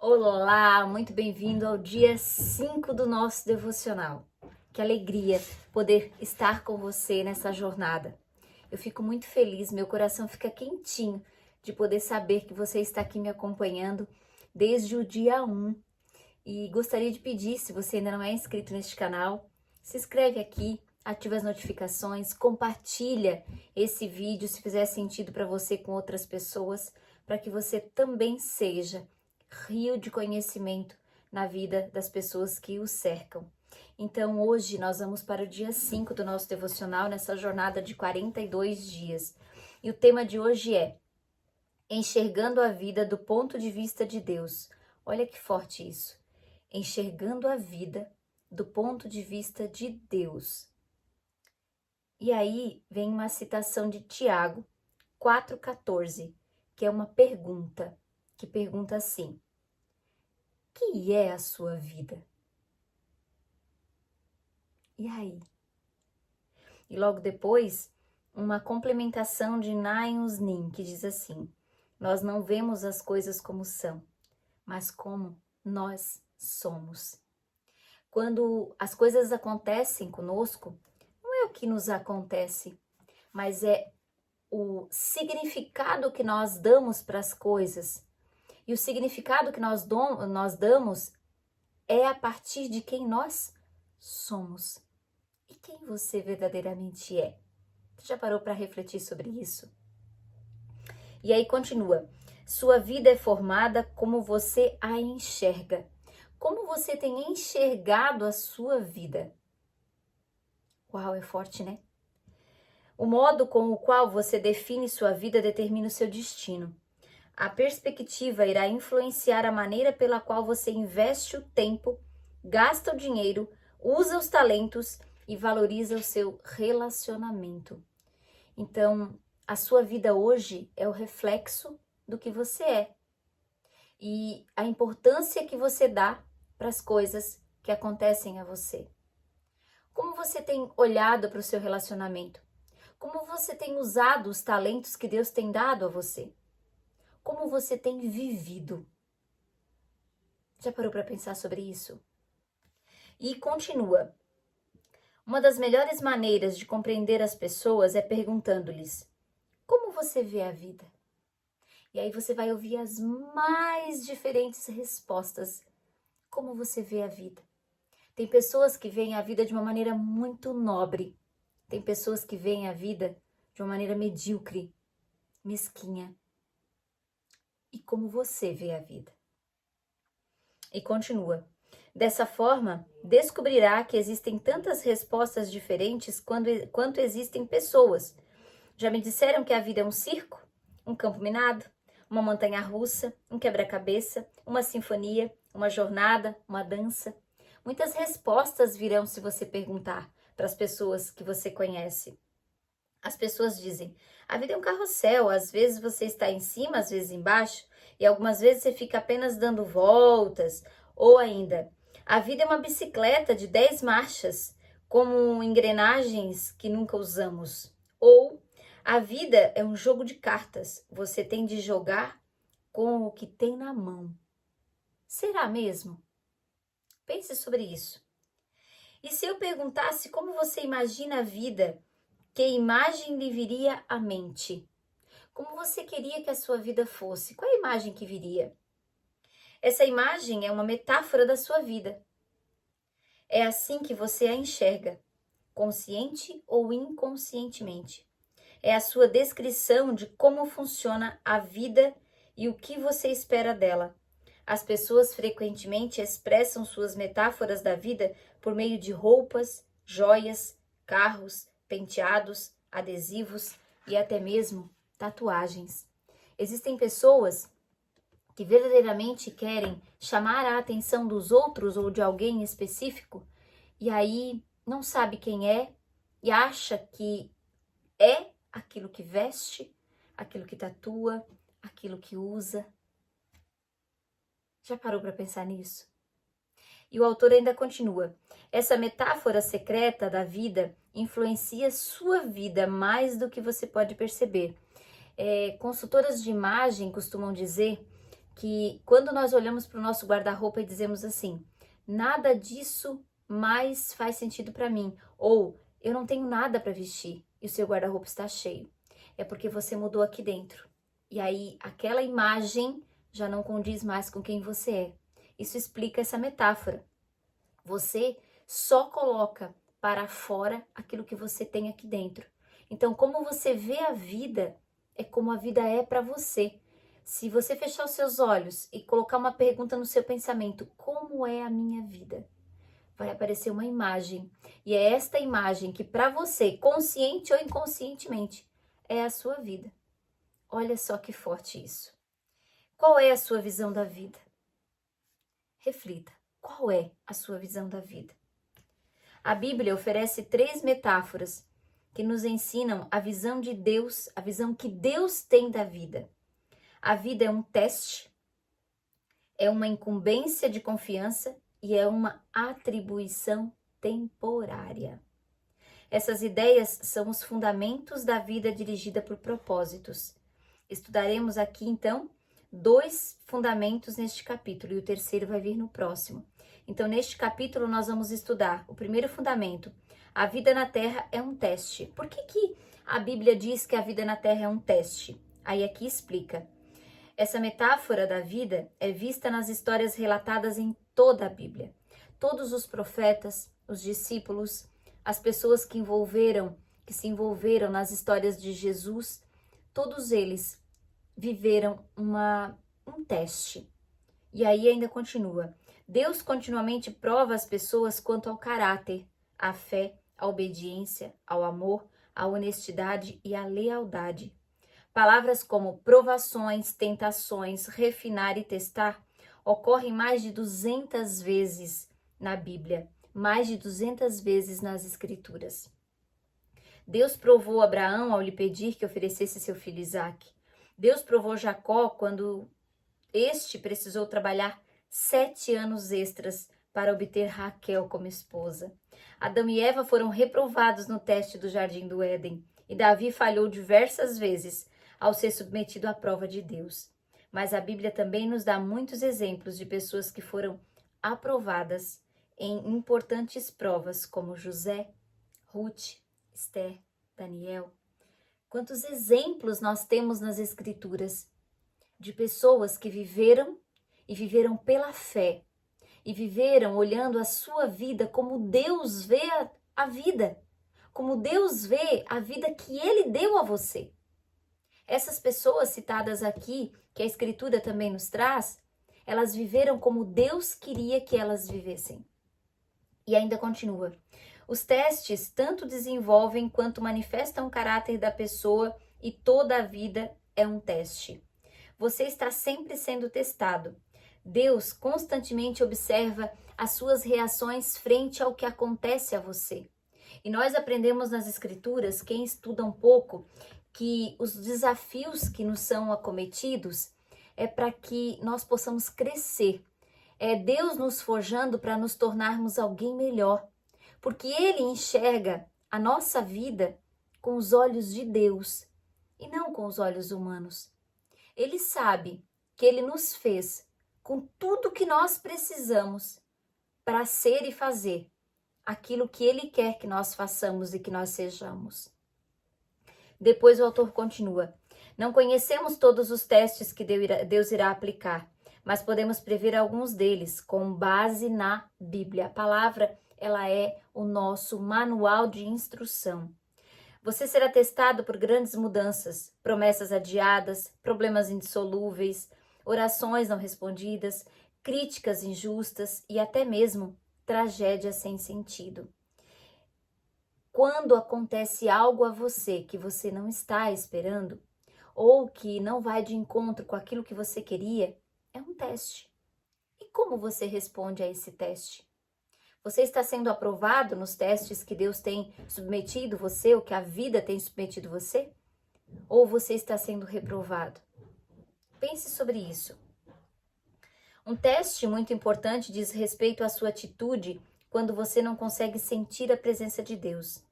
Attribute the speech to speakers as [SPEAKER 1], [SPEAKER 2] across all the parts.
[SPEAKER 1] Olá, muito bem-vindo ao dia 5 do nosso devocional. Que alegria poder estar com você nessa jornada. Eu fico muito feliz, meu coração fica quentinho de poder saber que você está aqui me acompanhando desde o dia 1. E gostaria de pedir, se você ainda não é inscrito neste canal, se inscreve aqui, ativa as notificações, compartilha esse vídeo se fizer sentido para você com outras pessoas, para que você também seja rio de conhecimento na vida das pessoas que o cercam. Então hoje nós vamos para o dia 5 do nosso devocional, nessa jornada de 42 dias. E o tema de hoje é Enxergando a vida do ponto de vista de Deus. Olha que forte isso. Enxergando a vida do ponto de vista de Deus. E aí vem uma citação de Tiago 4,14, que é uma pergunta, que pergunta assim: que é a sua vida? E aí? E logo depois, uma complementação de Naeus Nin, que diz assim: nós não vemos as coisas como são, mas como nós somos. Quando as coisas acontecem conosco, não é o que nos acontece, mas é o significado que nós damos para as coisas. E o significado que nós damos é a partir de quem nós somos. E quem você verdadeiramente é? Você já parou para refletir sobre isso? E aí continua: sua vida é formada como você a enxerga. Como você tem enxergado a sua vida? Uau, é forte, né? O modo com o qual você define sua vida determina o seu destino. A perspectiva irá influenciar a maneira pela qual você investe o tempo, gasta o dinheiro, usa os talentos e valoriza o seu relacionamento. Então, a sua vida hoje é o reflexo do que você é e a importância que você dá para as coisas que acontecem a você. Como você tem olhado para o seu relacionamento? Como você tem usado os talentos que Deus tem dado a você? Como você tem vivido? Já parou para pensar sobre isso? E continua: uma das melhores maneiras de compreender as pessoas é perguntando-lhes: como você vê a vida? E aí você vai ouvir as mais diferentes respostas. Como você vê a vida? Tem pessoas que veem a vida de uma maneira muito nobre. Tem pessoas que veem a vida de uma maneira medíocre, mesquinha. E como você vê a vida? E continua: dessa forma, descobrirá que existem tantas respostas diferentes quanto existem pessoas. Já me disseram que a vida é um circo, um campo minado, uma montanha-russa, um quebra-cabeça, uma sinfonia, uma jornada, uma dança. Muitas respostas virão se você perguntar para as pessoas que você conhece. As pessoas dizem: a vida é um carrossel, às vezes você está em cima, às vezes embaixo, e algumas vezes você fica apenas dando voltas. Ou ainda, a vida é uma bicicleta de 10 marchas, como engrenagens que nunca usamos. Ou a vida é um jogo de cartas, você tem de jogar com o que tem na mão. Será mesmo? Pense sobre isso. E se eu perguntasse como você imagina a vida, que imagem lhe viria à mente? Como você queria que a sua vida fosse? Qual a imagem que viria? Essa imagem é uma metáfora da sua vida. É assim que você a enxerga, consciente ou inconscientemente. É a sua descrição de como funciona a vida e o que você espera dela. As pessoas frequentemente expressam suas metáforas da vida por meio de roupas, joias, carros, penteados, adesivos e até mesmo tatuagens. Existem pessoas que verdadeiramente querem chamar a atenção dos outros ou de alguém específico e aí não sabe quem é e acha que é aquilo que veste, aquilo que tatua, aquilo que usa. Já parou para pensar nisso? E o autor ainda continua: essa metáfora secreta da vida influencia sua vida mais do que você pode perceber. Consultoras de imagem costumam dizer que quando nós olhamos para o nosso guarda-roupa e dizemos assim, nada disso mais faz sentido para mim, ou eu não tenho nada para vestir e o seu guarda-roupa está cheio, é porque você mudou aqui dentro. E aí aquela imagem já não condiz mais com quem você é. Isso explica essa metáfora. Você só coloca para fora aquilo que você tem aqui dentro. Então, como você vê a vida, é como a vida é para você. Se você fechar os seus olhos e colocar uma pergunta no seu pensamento, como é a minha vida? Vai aparecer uma imagem. E é esta imagem que para você, consciente ou inconscientemente, é a sua vida. Olha só que forte isso. Qual é a sua visão da vida? Reflita. Qual é a sua visão da vida? A Bíblia oferece 3 metáforas que nos ensinam a visão de Deus, a visão que Deus tem da vida. A vida é um teste, é uma incumbência de confiança e é uma atribuição temporária. Essas ideias são os fundamentos da vida dirigida por propósitos. Estudaremos aqui, então, 2 fundamentos neste capítulo e o terceiro vai vir no próximo. Então, neste capítulo, nós vamos estudar o primeiro fundamento. A vida na Terra é um teste. Por que a Bíblia diz que a vida na Terra é um teste? Aí aqui explica. Essa metáfora da vida é vista nas histórias relatadas em toda a Bíblia. Todos os profetas, os discípulos, as pessoas que se envolveram nas histórias de Jesus, todos eles viveram um teste. E aí ainda continua. Deus continuamente prova as pessoas quanto ao caráter, à fé, à obediência, ao amor, à honestidade e à lealdade. Palavras como provações, tentações, refinar e testar ocorrem mais de 200 vezes na Bíblia, mais de 200 vezes nas Escrituras. Deus provou Abraão ao lhe pedir que oferecesse seu filho Isaque. Deus provou Jacó quando este precisou trabalhar 7 anos extras para obter Raquel como esposa. Adão e Eva foram reprovados no teste do Jardim do Éden e Davi falhou diversas vezes ao ser submetido à prova de Deus. Mas a Bíblia também nos dá muitos exemplos de pessoas que foram aprovadas em importantes provas, como José, Ruth, Esther, Daniel. Quantos exemplos nós temos nas Escrituras de pessoas que viveram e viveram pela fé e viveram olhando a sua vida como Deus vê a vida, como Deus vê a vida que Ele deu a você. Essas pessoas citadas aqui, que a Escritura também nos traz, elas viveram como Deus queria que elas vivessem. E ainda continua. Os testes tanto desenvolvem quanto manifestam o caráter da pessoa e toda a vida é um teste. Você está sempre sendo testado. Deus constantemente observa as suas reações frente ao que acontece a você. E nós aprendemos nas Escrituras, quem estuda um pouco, que os desafios que nos são acometidos é para que nós possamos crescer. É Deus nos forjando para nos tornarmos alguém melhor. Porque Ele enxerga a nossa vida com os olhos de Deus e não com os olhos humanos. Ele sabe que Ele nos fez com tudo que nós precisamos para ser e fazer aquilo que Ele quer que nós façamos e que nós sejamos. Depois o autor continua. Não conhecemos todos os testes que Deus irá aplicar, mas podemos prever alguns deles com base na Bíblia. A palavra, ela é o nosso manual de instrução. Você será testado por grandes mudanças, promessas adiadas, problemas indissolúveis, orações não respondidas, críticas injustas e até mesmo tragédias sem sentido. Quando acontece algo a você que você não está esperando, ou que não vai de encontro com aquilo que você queria, é um teste. E como você responde a esse teste? Você está sendo aprovado nos testes que Deus tem submetido você, ou que a vida tem submetido você? Ou você está sendo reprovado? Pense sobre isso. Um teste muito importante diz respeito à sua atitude quando você não consegue sentir a presença de Deus.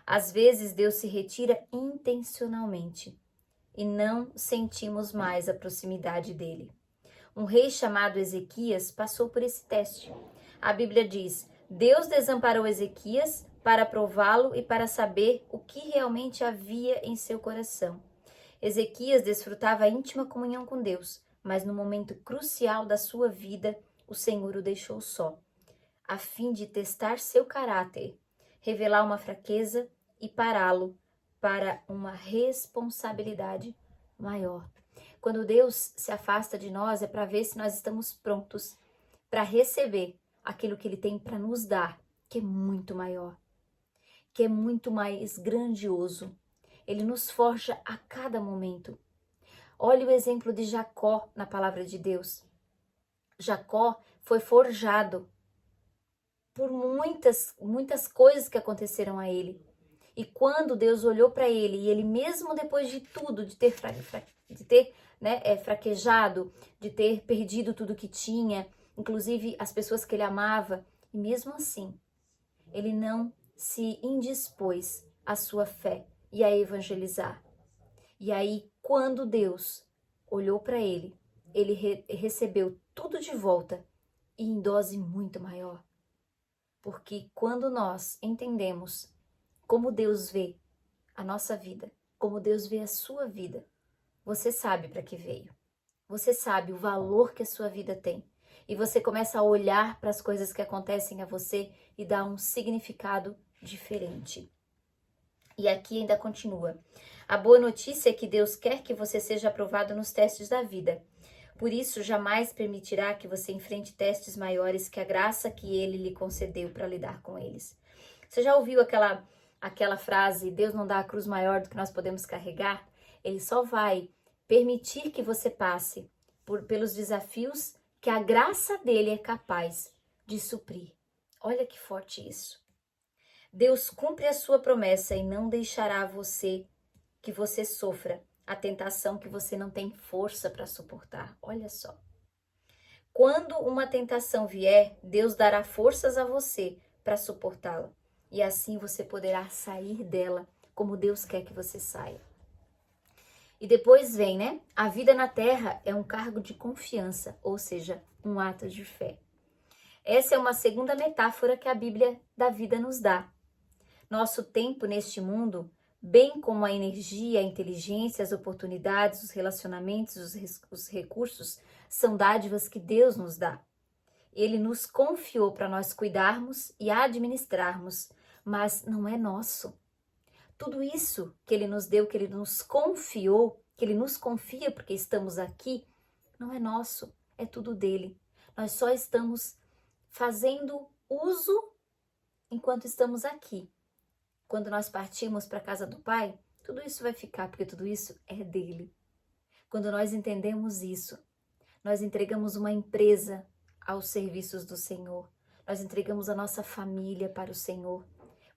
[SPEAKER 1] Às vezes Deus se retira intencionalmente e não sentimos mais a proximidade dele. Um rei chamado Ezequias passou por esse teste. A Bíblia diz: Deus desamparou Ezequias para prová-lo e para saber o que realmente havia em seu coração. Ezequias desfrutava a íntima comunhão com Deus, mas no momento crucial da sua vida, o Senhor o deixou só, a fim de testar seu caráter, revelar uma fraqueza e pará-lo para uma responsabilidade maior. Quando Deus se afasta de nós, é para ver se nós estamos prontos para receber aquilo que Ele tem para nos dar, que é muito maior, que é muito mais grandioso. Ele nos forja a cada momento. Olha o exemplo de Jacó na palavra de Deus. Jacó foi forjado por muitas coisas que aconteceram a ele. E quando Deus olhou para ele, e ele mesmo depois de tudo, de ter fraquejado, de ter perdido tudo que tinha, inclusive as pessoas que ele amava, e mesmo assim, ele não se indispôs à sua fé e a evangelizar. E aí, quando Deus olhou para ele, ele recebeu tudo de volta e em dose muito maior. Porque quando nós entendemos como Deus vê a nossa vida, como Deus vê a sua vida, você sabe para que veio. Você sabe o valor que a sua vida tem. E você começa a olhar para as coisas que acontecem a você e dar um significado diferente. E aqui ainda continua. A boa notícia é que Deus quer que você seja aprovado nos testes da vida. Por isso, jamais permitirá que você enfrente testes maiores que a graça que Ele lhe concedeu para lidar com eles. Você já ouviu aquela frase, Deus não dá a cruz maior do que nós podemos carregar? Ele só vai permitir que você passe pelos desafios que a graça dele é capaz de suprir. Olha que forte isso. Deus cumpre a sua promessa e não deixará que você sofra a tentação que você não tem força para suportar. Olha só. Quando uma tentação vier, Deus dará forças a você para suportá-la. E assim você poderá sair dela como Deus quer que você saia. E depois vem, A vida na terra é um cargo de confiança, ou seja, um ato de fé. Essa é uma segunda metáfora que a Bíblia da vida nos dá. Nosso tempo neste mundo, bem como a energia, a inteligência, as oportunidades, os relacionamentos, os recursos, são dádivas que Deus nos dá. Ele nos confiou para nós cuidarmos e administrarmos, mas não é nosso. Tudo isso que Ele nos deu, que Ele nos confiou, que Ele nos confia porque estamos aqui, não é nosso, é tudo dele. Nós só estamos fazendo uso enquanto estamos aqui. Quando nós partimos para a casa do Pai, tudo isso vai ficar, porque tudo isso é dele. Quando nós entendemos isso, nós entregamos uma empresa aos serviços do Senhor. Nós entregamos a nossa família para o Senhor,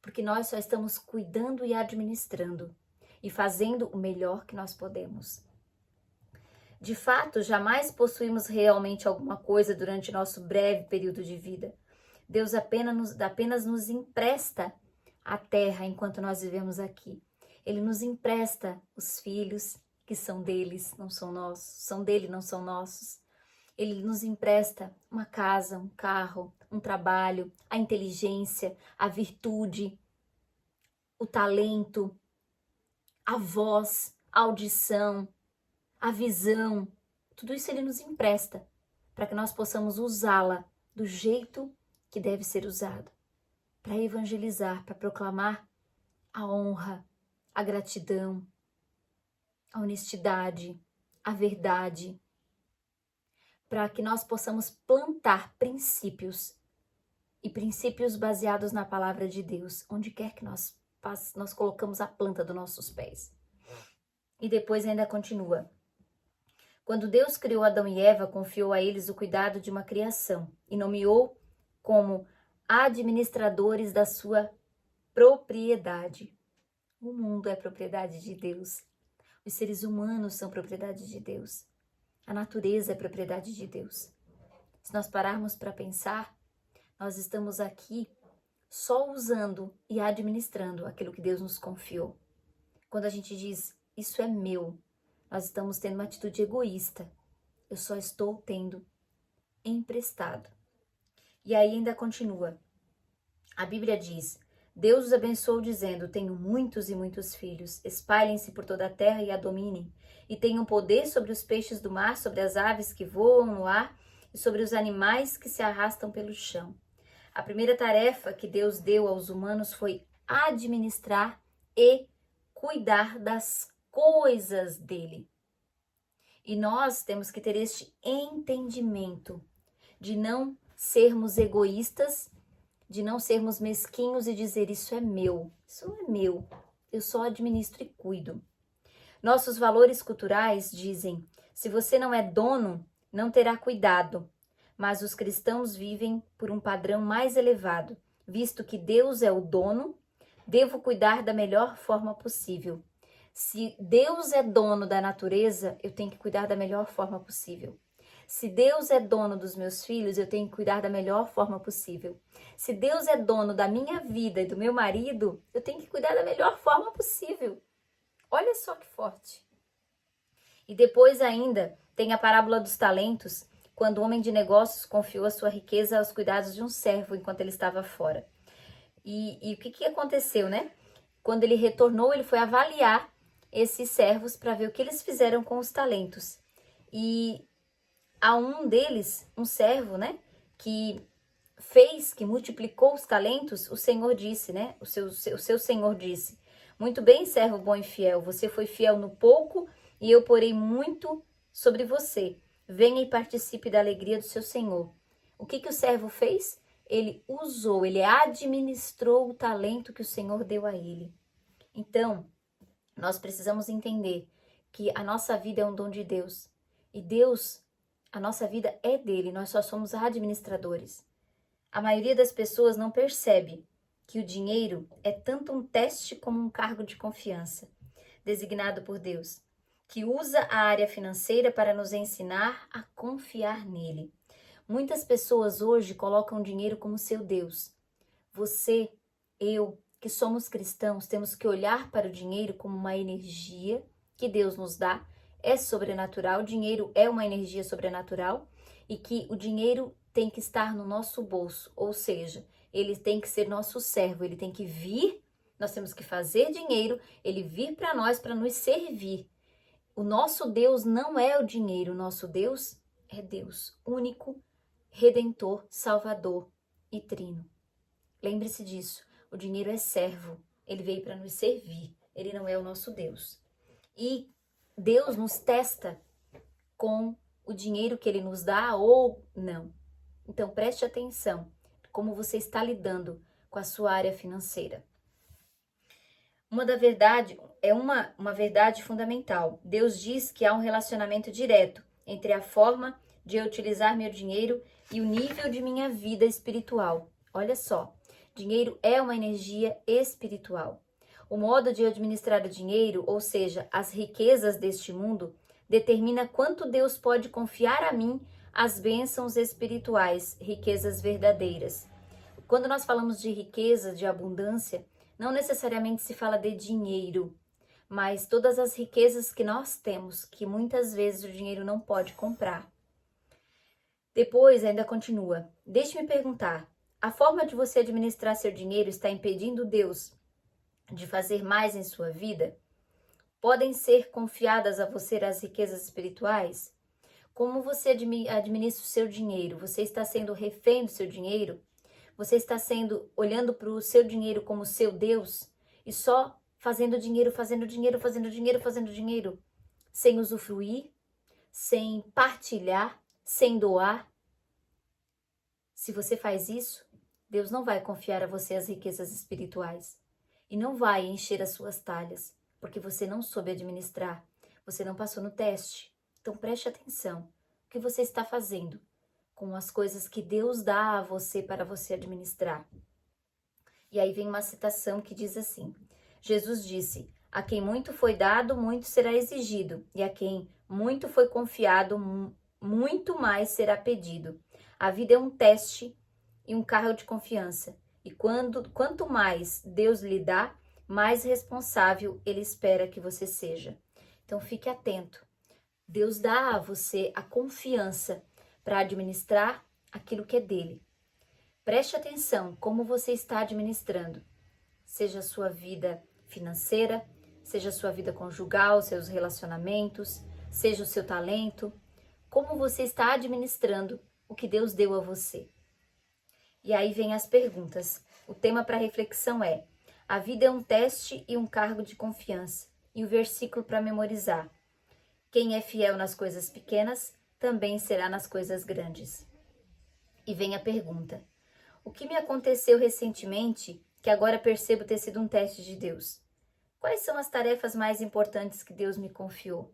[SPEAKER 1] porque nós só estamos cuidando e administrando e fazendo o melhor que nós podemos. De fato, jamais possuímos realmente alguma coisa durante nosso breve período de vida. Deus apenas nos empresta a terra enquanto nós vivemos aqui. Ele nos empresta os filhos que são deles, não são nossos, são dele, não são nossos. Ele nos empresta uma casa, um carro, um trabalho, a inteligência, a virtude, o talento, a voz, a audição, a visão. Tudo isso ele nos empresta para que nós possamos usá-la do jeito que deve ser usado, para evangelizar, para proclamar a honra, a gratidão, a honestidade, a verdade, para que nós possamos plantar princípios e princípios baseados na palavra de Deus, onde quer que nós colocamos a planta dos nossos pés. E depois ainda continua. Quando Deus criou Adão e Eva, confiou a eles o cuidado de uma criação e nomeou como administradores da sua propriedade. O mundo é propriedade de Deus. Os seres humanos são propriedade de Deus. A natureza é propriedade de Deus. Se nós pararmos para pensar, nós estamos aqui só usando e administrando aquilo que Deus nos confiou. Quando a gente diz, isso é meu, nós estamos tendo uma atitude egoísta eu só estou tendo emprestado. E aí ainda continua. A Bíblia diz: Deus os abençoou dizendo: tenho muitos e muitos filhos, espalhem-se por toda a terra e a dominem, e tenham poder sobre os peixes do mar, sobre as aves que voam no ar e sobre os animais que se arrastam pelo chão. A primeira tarefa que Deus deu aos humanos foi administrar e cuidar das coisas dele. E nós temos que ter este entendimento de não sermos egoístas, de não sermos mesquinhos e dizer isso não é meu, eu só administro e cuido. Nossos valores culturais dizem: se você não é dono, não terá cuidado. Mas os cristãos vivem por um padrão mais elevado. Visto que Deus é o dono, devo cuidar da melhor forma possível. Se Deus é dono da natureza, eu tenho que cuidar da melhor forma possível. Se Deus é dono dos meus filhos, eu tenho que cuidar da melhor forma possível. Se Deus é dono da minha vida e do meu marido, eu tenho que cuidar da melhor forma possível. Olha só que forte. E depois ainda tem a parábola dos talentos, quando o homem de negócios confiou a sua riqueza aos cuidados de um servo enquanto ele estava fora. E o que aconteceu, né? Quando ele retornou, ele foi avaliar esses servos para ver o que eles fizeram com os talentos. E a um deles, um servo, né, que multiplicou os talentos, o Senhor disse, né, o seu Senhor disse: muito bem, servo bom e fiel, você foi fiel no pouco e eu porei muito sobre você. Venha e participe da alegria do seu Senhor. O que o servo fez? Ele usou, ele administrou o talento que o Senhor deu a ele. Então, nós precisamos entender que a nossa vida é um dom de Deus. E Deus, a nossa vida é dele, nós só somos administradores. A maioria das pessoas não percebe que o dinheiro é tanto um teste como um cargo de confiança, designado por Deus, que usa a área financeira para nos ensinar a confiar nele. Muitas pessoas hoje colocam o dinheiro como seu Deus. Você, eu, que somos cristãos, temos que olhar para o dinheiro como uma energia que Deus nos dá, é sobrenatural, o dinheiro é uma energia sobrenatural e que o dinheiro tem que estar no nosso bolso, ou seja, ele tem que ser nosso servo, ele tem que vir, nós temos que fazer dinheiro, ele vir para nós para nos servir. O nosso Deus não é o dinheiro, o nosso Deus é Deus, único, Redentor, Salvador e Trino. Lembre-se disso, o dinheiro é servo, ele veio para nos servir, ele não é o nosso Deus. E Deus nos testa com o dinheiro que ele nos dá ou não. Então preste atenção como você está lidando com a sua área financeira. Uma verdade fundamental. Deus diz que há um relacionamento direto entre a forma de eu utilizar meu dinheiro e o nível de minha vida espiritual. Olha só, dinheiro é uma energia espiritual. O modo de eu administrar o dinheiro, ou seja, as riquezas deste mundo, determina quanto Deus pode confiar a mim as bênçãos espirituais, riquezas verdadeiras. Quando nós falamos de riqueza, de abundância, não necessariamente se fala de dinheiro, mas todas as riquezas que nós temos, que muitas vezes o dinheiro não pode comprar. Depois ainda continua: deixe-me perguntar, a forma de você administrar seu dinheiro está impedindo Deus de fazer mais em sua vida? Podem ser confiadas a você as riquezas espirituais? Como você administra o seu dinheiro? Você está sendo refém do seu dinheiro? Você está olhando para o seu dinheiro como seu Deus e só fazendo dinheiro, sem usufruir, sem partilhar, sem doar? Se você faz isso, Deus não vai confiar a você as riquezas espirituais e não vai encher as suas talhas, porque você não soube administrar, você não passou no teste. Então preste atenção, o que você está fazendo com as coisas que Deus dá a você para você administrar. E aí vem uma citação que diz assim: Jesus disse: a quem muito foi dado, muito será exigido, e a quem muito foi confiado, muito mais será pedido. A vida é um teste e um carro de confiança, e quanto mais Deus lhe dá, mais responsável ele espera que você seja. Então fique atento. Deus dá a você a confiança para administrar aquilo que é dele. Preste atenção como você está administrando, seja a sua vida financeira, seja a sua vida conjugal, seus relacionamentos, seja o seu talento, como você está administrando o que Deus deu a você. E aí vem as perguntas. O tema para reflexão é: a vida é um teste e um cargo de confiança. E o versículo para memorizar: quem é fiel nas coisas pequenas, também será nas coisas grandes. E vem a pergunta: o que me aconteceu recentemente que agora percebo ter sido um teste de Deus? Quais são as tarefas mais importantes que Deus me confiou?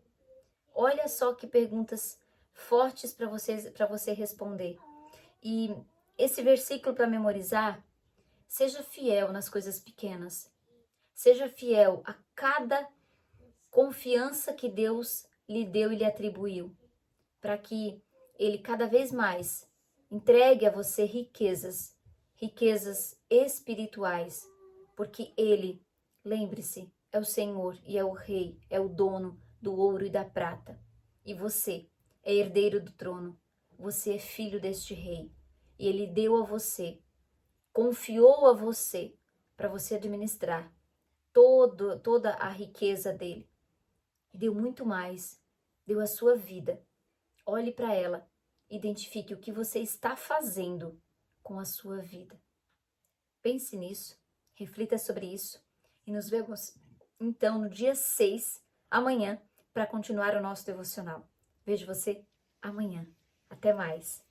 [SPEAKER 1] Olha só que perguntas fortes para você responder. E esse versículo para memorizar: seja fiel nas coisas pequenas. Seja fiel a cada confiança que Deus lhe deu e lhe atribuiu, para que Ele cada vez mais entregue a você riquezas espirituais, porque Ele, lembre-se, é o Senhor e é o Rei, é o dono do ouro e da prata. E você é herdeiro do trono, você é filho deste Rei, e Ele deu a você, confiou a você, para você administrar toda a riqueza dele. E deu muito mais, deu a sua vida. Olhe para ela, identifique o que você está fazendo com a sua vida. Pense nisso, reflita sobre isso e nos vemos então no dia 6, amanhã, para continuar o nosso devocional. Vejo você amanhã. Até mais.